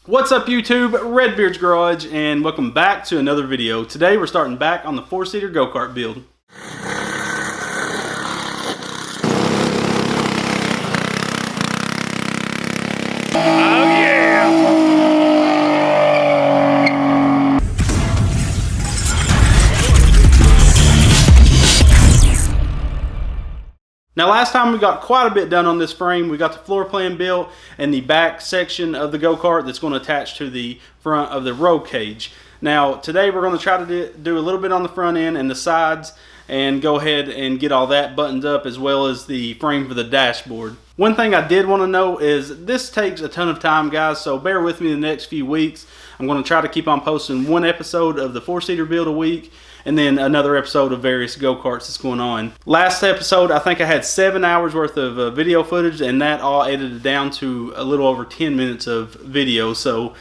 What's up YouTube, Redbeard's Garage, and welcome back to another video. Today we're starting back on the 4-seater go-kart build. Now last time we got quite a bit done on this frame. We got the floor plan built and the back section of the go-kart that's going to attach to the front of the roll cage. Now today we're going to try to do a little bit on the front end and the sides and go ahead and get all that buttoned up, as well as the frame for the dashboard. One thing I did want to know is this takes a ton of time, guys, so bear with me the next few weeks. I'm going to try to keep on posting one episode of the 4-seater build a week, and then another episode of various go-karts that's going on. Last episode, I think I had 7 hours worth of video footage, and that all edited down to a little over 10 minutes of video. So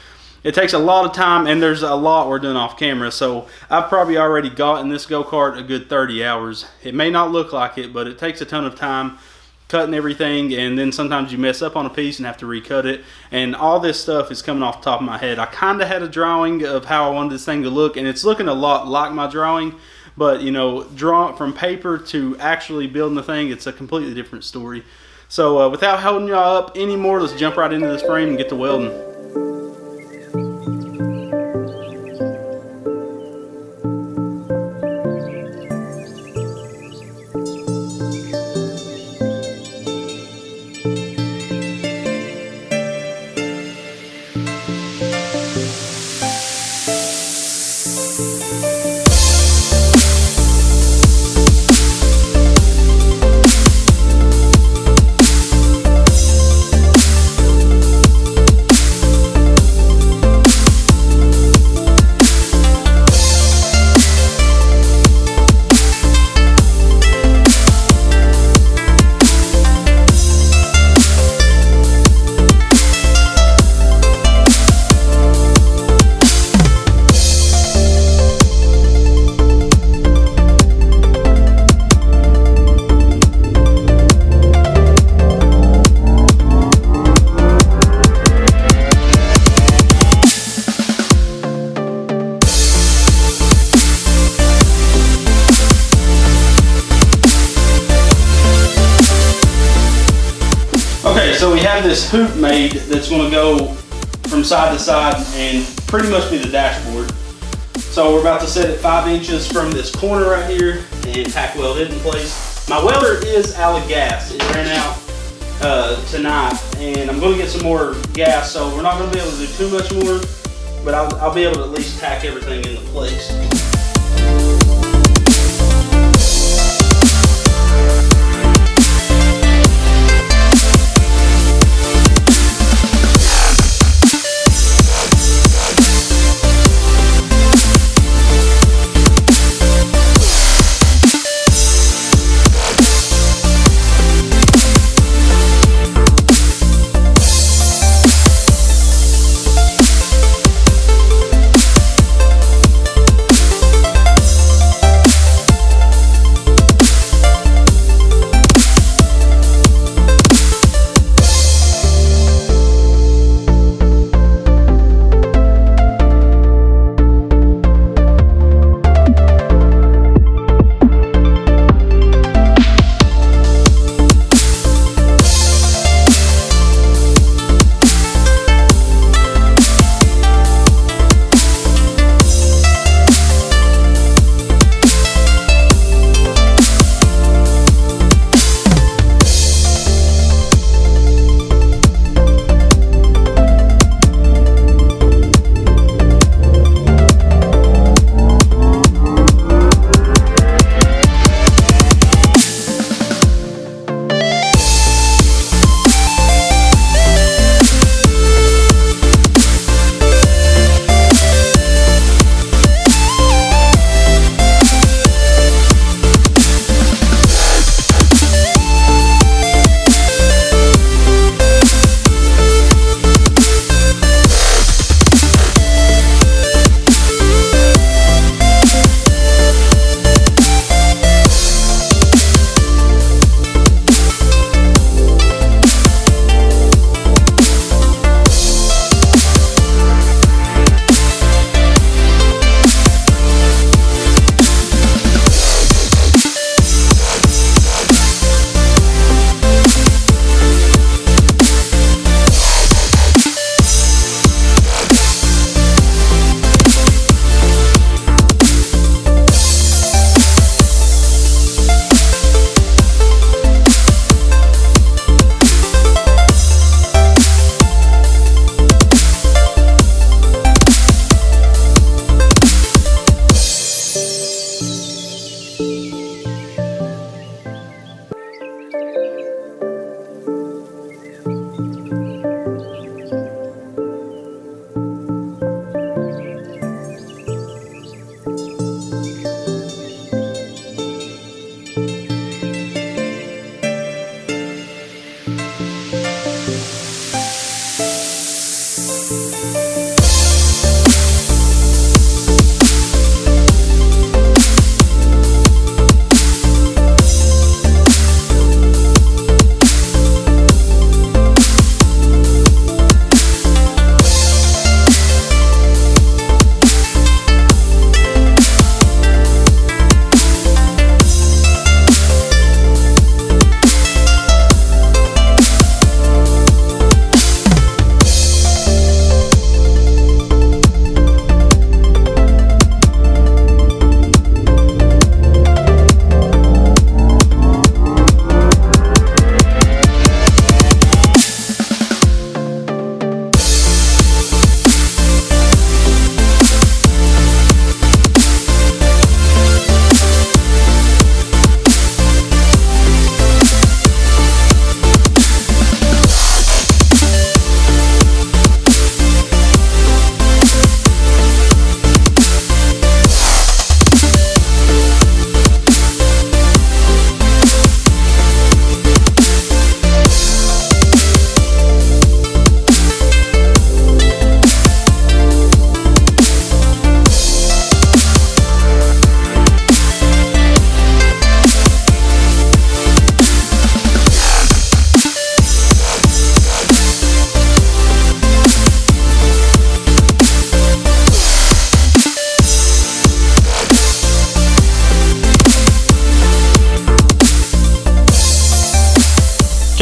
it takes a lot of time, and there's a lot we're doing off camera. So I've probably already got in this go-kart a good 30 hours. It may not look like it, but it takes a ton of time cutting everything, and then sometimes you mess up on a piece and have to recut it, and all this stuff is coming off the top of my head. I kind of had a drawing of how I wanted this thing to look, and it's looking a lot like my drawing, but you know, draw from paper to actually building the thing, it's a completely different story. So without holding y'all up anymore, let's jump right into this frame and get to welding. So we have this hoop made that's going to go from side to side and pretty much be the dashboard. So we're about to set it 5 inches from this corner right here and tack weld it in place. My welder is out of gas. It ran out tonight, and I'm going to get some more gas, so we're not going to be able to do too much more, but I'll be able to at least tack everything into place.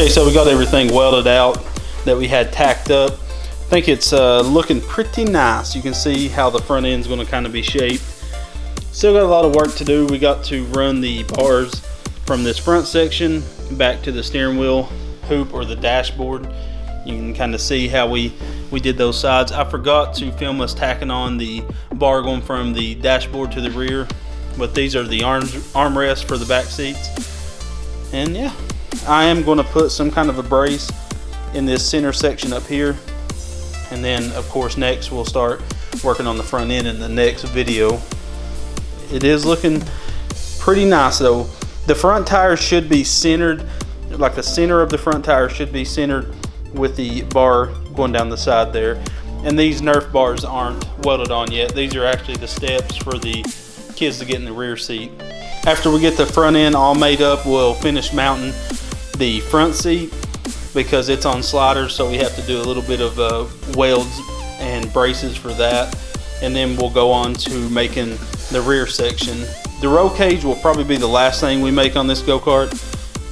Okay, so we got everything welded out that we had tacked up. I think it's looking pretty nice. You can see how the front end's going to kind of be shaped. Still got a lot of work to do. We got to run the bars from this front section back to the steering wheel hoop or the dashboard. You can kind of see how we did those sides. I forgot to film us tacking on the bar going from the dashboard to the rear, but these are the armrests for the back seats. And yeah, I am going to put some kind of a brace in this center section up here, and then of course next we'll start working on the front end in the next video. It is looking pretty nice though. The front tires should be centered, like the center of the front tire should be centered with the bar going down the side there. And these Nerf bars aren't welded on yet. These are actually the steps for the kids to get in the rear seat. After we get the front end all made up, we'll finish mounting the front seat because it's on sliders, so we have to do a little bit of welds and braces for that. And then we'll go on to making the rear section. The roll cage will probably be the last thing we make on this go-kart,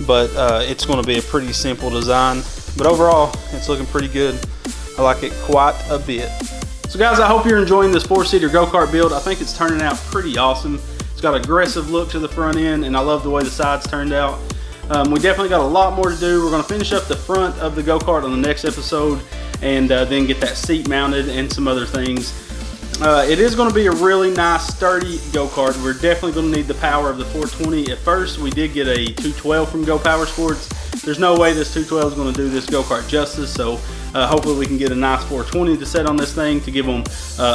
but it's going to be a pretty simple design. But overall, it's looking pretty good. I like it quite a bit. So guys, I hope you're enjoying this 4-seater go-kart build. I think it's turning out pretty awesome. It's got an aggressive look to the front end, and I love the way the sides turned out. We definitely got a lot more to do. We're going to finish up the front of the go-kart on the next episode, and then get that seat mounted and some other things. It is going to be a really nice sturdy go-kart. We're definitely going to need the power of the 420. At first we did get a 212 from Go Power Sports. There's no way this 212 is going to do this go-kart justice, so hopefully we can get a nice 420 to set on this thing to give them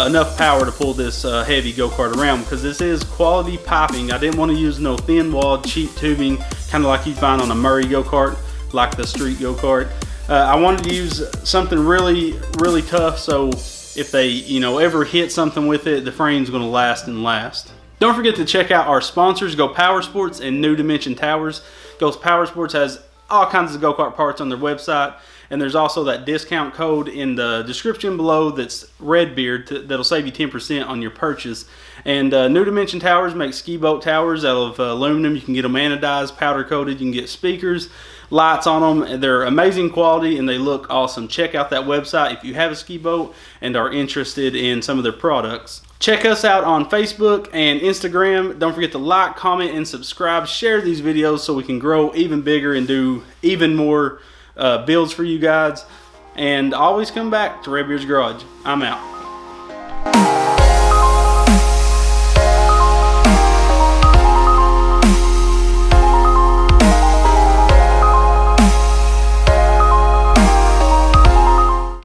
enough power to pull this heavy go-kart around, because this is quality piping. I didn't want to use no thin-walled cheap tubing, kind of like you find on a Murray go-kart, like the street go-kart. I wanted to use something really tough, so if they ever hit something with it, the frame's going to last and last. Don't forget to check out our sponsors, Go Power Sports and New Dimension Towers. Go Power Sports has all kinds of go-kart parts on their website, and there's also that discount code in the description below that's Redbeard that'll save you 10% on your purchase. And New Dimension Towers make ski boat towers out of aluminum. You can get them anodized, powder coated. You can get speakers, lights on them. They're amazing quality and they look awesome. Check out that website if you have a ski boat and are interested in some of their products. Check us out on Facebook and Instagram. Don't forget to like, comment, and subscribe. Share these videos so we can grow even bigger and do even more builds for you guys. And always come back to Redbeard's Garage. I'm out.